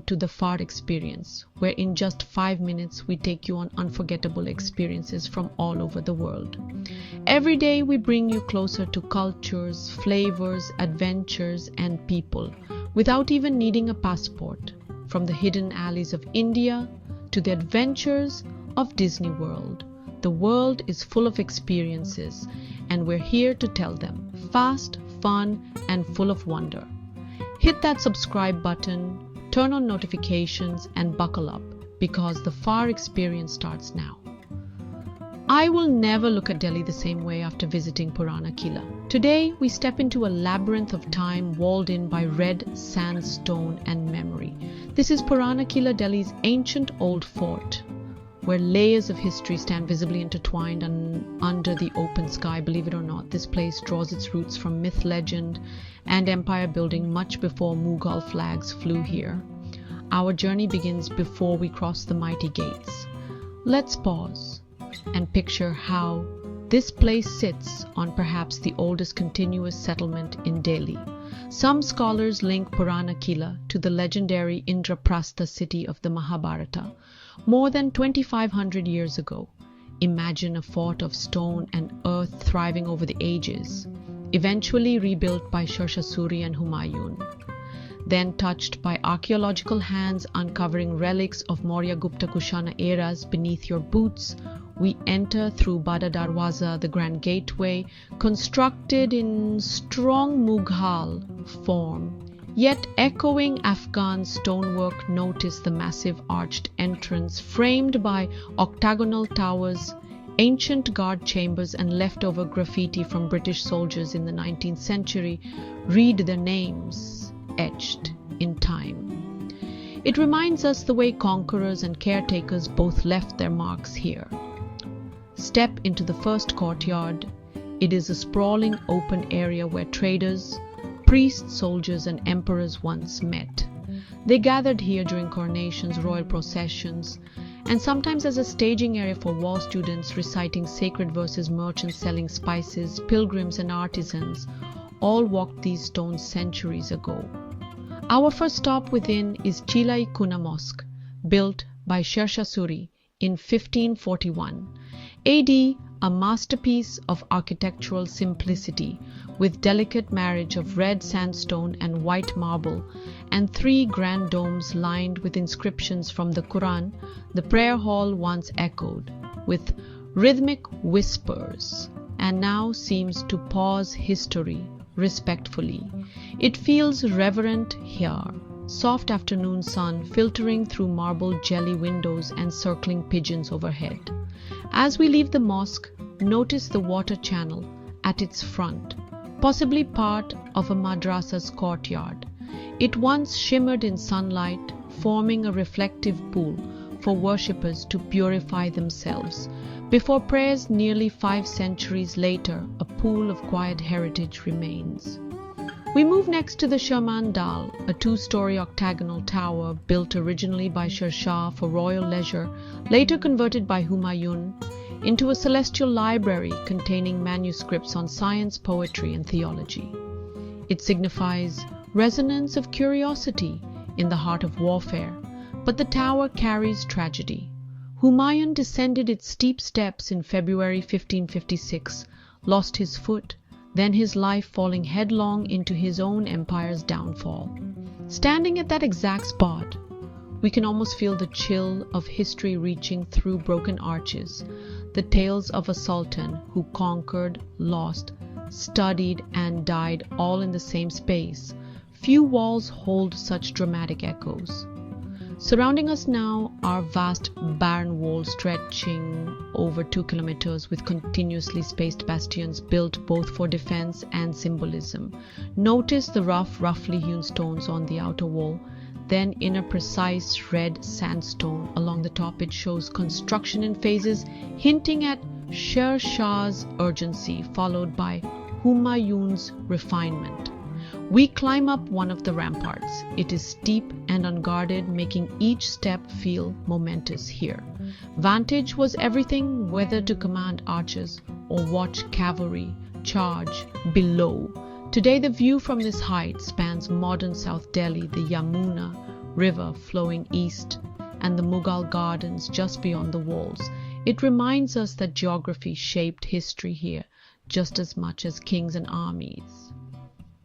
Welcome to the FAR Experience, where in just 5 minutes we take you on unforgettable experiences from all over the world. Every day we bring you closer to cultures, flavors, adventures, and people, without even needing a passport, from the hidden alleys of India to the adventures of Disney World. The world is full of experiences, and we're here to tell them, fast, fun, and full of wonder. Hit that subscribe button, turn on notifications, and buckle up, because the FAR Experience starts now. I will never look at Delhi the same way after visiting Purana Qila. Today, we step into a labyrinth of time walled in by red sandstone and memory. This is Purana Qila Delhi's ancient old fort, where layers of history stand visibly intertwined under the open sky. Believe it or not, this place draws its roots from myth, legend, and empire building much before Mughal flags flew here. Our journey begins before we cross the mighty gates. Let's pause and picture how this place sits on perhaps the oldest continuous settlement in Delhi. Some scholars link Purana Qila to the legendary Indraprastha city of the Mahabharata, more than 2,500 years ago. Imagine a fort of stone and earth thriving over the ages, eventually rebuilt by Sher and Humayun, then touched by archaeological hands uncovering relics of Maurya Gupta Kushana eras beneath your boots. We enter through Bada Darwaza, the grand gateway, constructed in strong Mughal form, yet echoing Afghan stonework. Notice the massive arched entrance framed by octagonal towers, ancient guard chambers, and leftover graffiti from British soldiers in the 19th century. Read their names etched in time. It reminds us the way conquerors and caretakers both left their marks here. Step into the first courtyard. It is a sprawling open area where traders, priests, soldiers, and emperors once met. They gathered here during coronations, royal processions, and sometimes as a staging area for war students reciting sacred verses, merchants selling spices, pilgrims, and artisans all walked these stones centuries ago. Our first stop within is Kuhna Mosque, built by Sher in 1541 AD, a masterpiece of architectural simplicity, with delicate marriage of red sandstone and white marble, and 3 grand domes lined with inscriptions from the Quran. The prayer hall once echoed with rhythmic whispers, and now seems to pause history respectfully. It feels reverent here. Soft afternoon sun filtering through marble jelly windows and circling pigeons overhead. As we leave the mosque, notice the water channel at its front, possibly part of a madrasa's courtyard. It once shimmered in sunlight, forming a reflective pool for worshippers to purify themselves. Before prayers nearly 5 centuries later, a pool of quiet heritage remains. We move next to the Sher Mandal, a 2-story octagonal tower built originally by Sher Shah for royal leisure, later converted by Humayun into a celestial library containing manuscripts on science, poetry, and theology. It signifies resonance of curiosity in the heart of warfare, but the tower carries tragedy. Humayun descended its steep steps in February 1556, lost his foot, then his life falling headlong into his own empire's downfall. Standing at that exact spot, we can almost feel the chill of history reaching through broken arches, the tales of a sultan who conquered, lost, studied, and died all in the same space. Few walls hold such dramatic echoes. Surrounding us now are vast barren walls stretching over 2 kilometers with continuously spaced bastions built both for defense and symbolism. Notice the roughly hewn stones on the outer wall, then in a precise red sandstone along the top. It shows construction in phases, hinting at Sher Shah's urgency, followed by Humayun's refinement. We climb up one of the ramparts. It is steep and unguarded, making each step feel momentous here. Vantage was everything, whether to command archers or watch cavalry charge below. Today, the view from this height spans modern South Delhi, the Yamuna, River flowing east, and the Mughal gardens just beyond the walls, it reminds us that geography shaped history here just as much as kings and armies.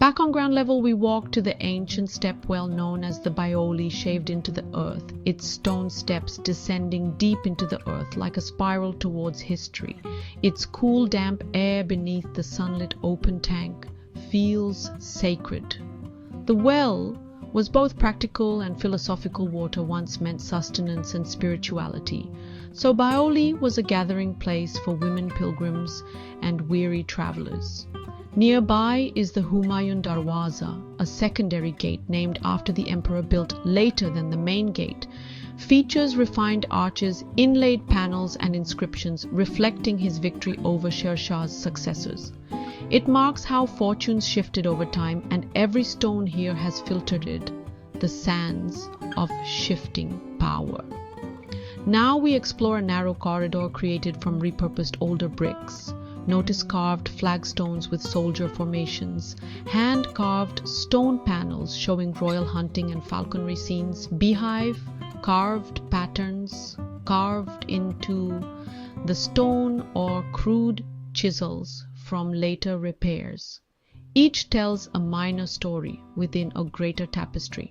Back on ground level, we walk to the ancient stepwell known as the Baoli, shaved into the earth, its stone steps descending deep into the earth like a spiral towards history. Its cool, damp air beneath the sunlit open tank feels sacred. The well was both practical and philosophical. Water once meant sustenance and spirituality. So Baoli was a gathering place for women pilgrims and weary travelers. Nearby is the Humayun Darwaza, a secondary gate named after the emperor, built later than the main gate. Features refined arches, inlaid panels and inscriptions reflecting his victory over Sher Shah's successors. It marks how fortunes shifted over time, and every stone here has filtered the sands of shifting power. Now we explore a narrow corridor created from repurposed older bricks. Notice carved flagstones with soldier formations, hand-carved stone panels showing royal hunting and falconry scenes, beehive, carved patterns carved into the stone or crude chisels from later repairs. Each tells a minor story within a greater tapestry.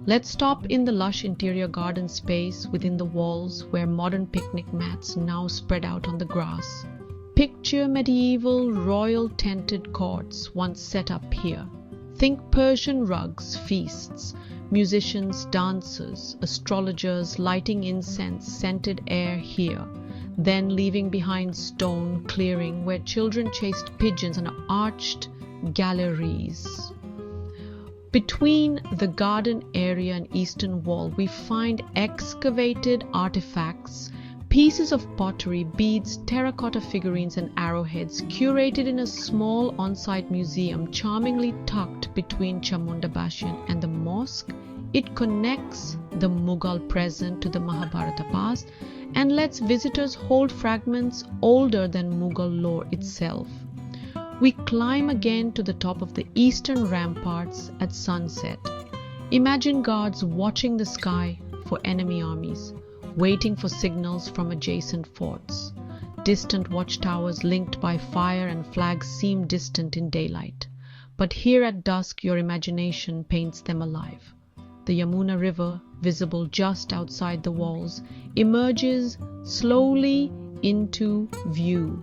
Let's stop in the lush interior garden space within the walls, where modern picnic mats now spread out on the grass. Picture medieval royal tented courts once set up here. Think Persian rugs, feasts, musicians, dancers, astrologers lighting incense, scented air here, then leaving behind stone clearing where children chased pigeons and arched galleries. Between the garden area and eastern wall, we find excavated artifacts, pieces of pottery, beads, terracotta figurines and arrowheads curated in a small on-site museum charmingly tucked between Chamunda Bastion and the mosque. It connects the Mughal present to the Mahabharata past and lets visitors hold fragments older than Mughal lore itself. We climb again to the top of the eastern ramparts at sunset. Imagine guards watching the sky for enemy armies, waiting for signals from adjacent forts. Distant watchtowers linked by fire and flags seem distant in daylight, but here at dusk your imagination paints them alive. The Yamuna River, visible just outside the walls, emerges slowly into view.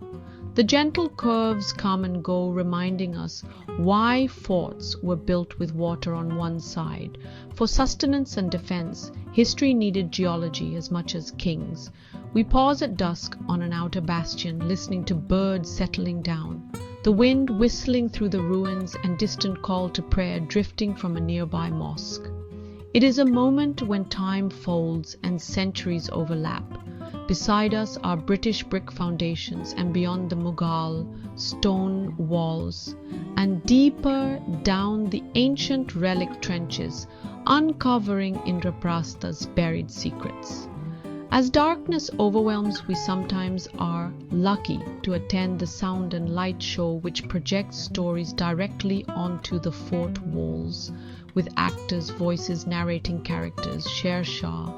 The gentle curves come and go, reminding us why forts were built with water on one side. For sustenance and defense, history needed geology as much as kings. We pause at dusk on an outer bastion, listening to birds settling down, the wind whistling through the ruins and distant call to prayer drifting from a nearby mosque. It is a moment when time folds and centuries overlap. Beside us are British brick foundations, and beyond the Mughal stone walls, and deeper down the ancient relic trenches, uncovering Indraprastha's buried secrets. As darkness overwhelms, we sometimes are lucky to attend the sound and light show, which projects stories directly onto the fort walls, with actors' voices narrating characters: Sher Shah,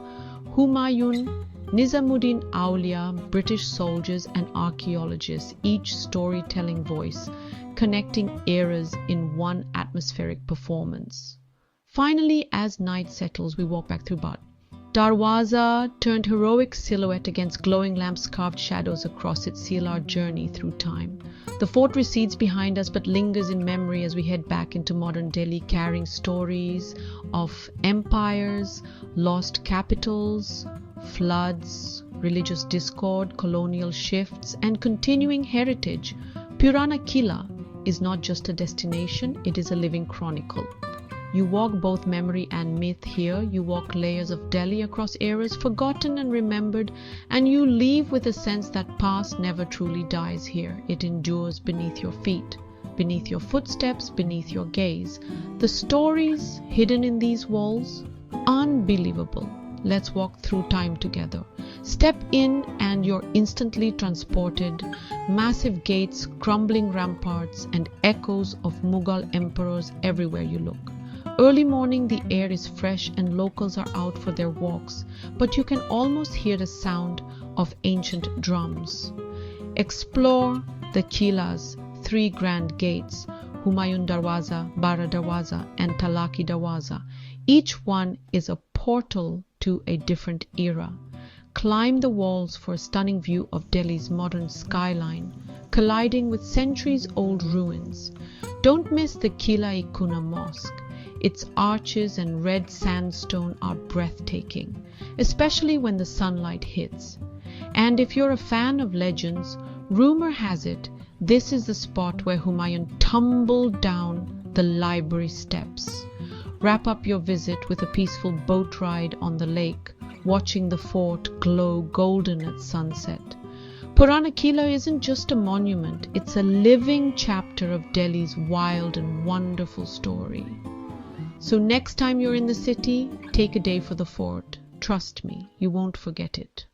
Humayun, Nizamuddin Aulia, British soldiers and archaeologists, each storytelling voice connecting eras in one atmospheric performance. Finally, as night settles, we walk back through Bada. Darwaza turned heroic silhouette against glowing lamps, carved shadows across its seal our journey through time. The fort recedes behind us but lingers in memory as we head back into modern Delhi, carrying stories of empires, lost capitals, floods, religious discord, colonial shifts, and continuing heritage. Purana Qila is not just a destination, it is a living chronicle. You walk both memory and myth here. You walk layers of Delhi across eras, forgotten and remembered, and you leave with a sense that past never truly dies here. It endures beneath your feet, beneath your footsteps, beneath your gaze. The stories hidden in these walls, unbelievable. Let's walk through time together. Step in and you're instantly transported. Massive gates, crumbling ramparts, and echoes of Mughal emperors everywhere you look. Early morning, the air is fresh and locals are out for their walks, but you can almost hear the sound of ancient drums. Explore the Qila's 3 grand gates, Humayun Darwaza, Bada Darwaza, and Talaki Darwaza. Each one is a portal to a different era. Climb the walls for a stunning view of Delhi's modern skyline, colliding with centuries-old ruins. Don't miss the Kuhna Mosque. Its arches and red sandstone are breathtaking, especially when the sunlight hits. And if you're a fan of legends, rumor has it this is the spot where Humayun tumbled down the library steps. Wrap up your visit with a peaceful boat ride on the lake, watching the fort glow golden at sunset. Purana Qila isn't just a monument, it's a living chapter of Delhi's wild and wonderful story. So next time you're in the city, take a day for the fort. Trust me, you won't forget it.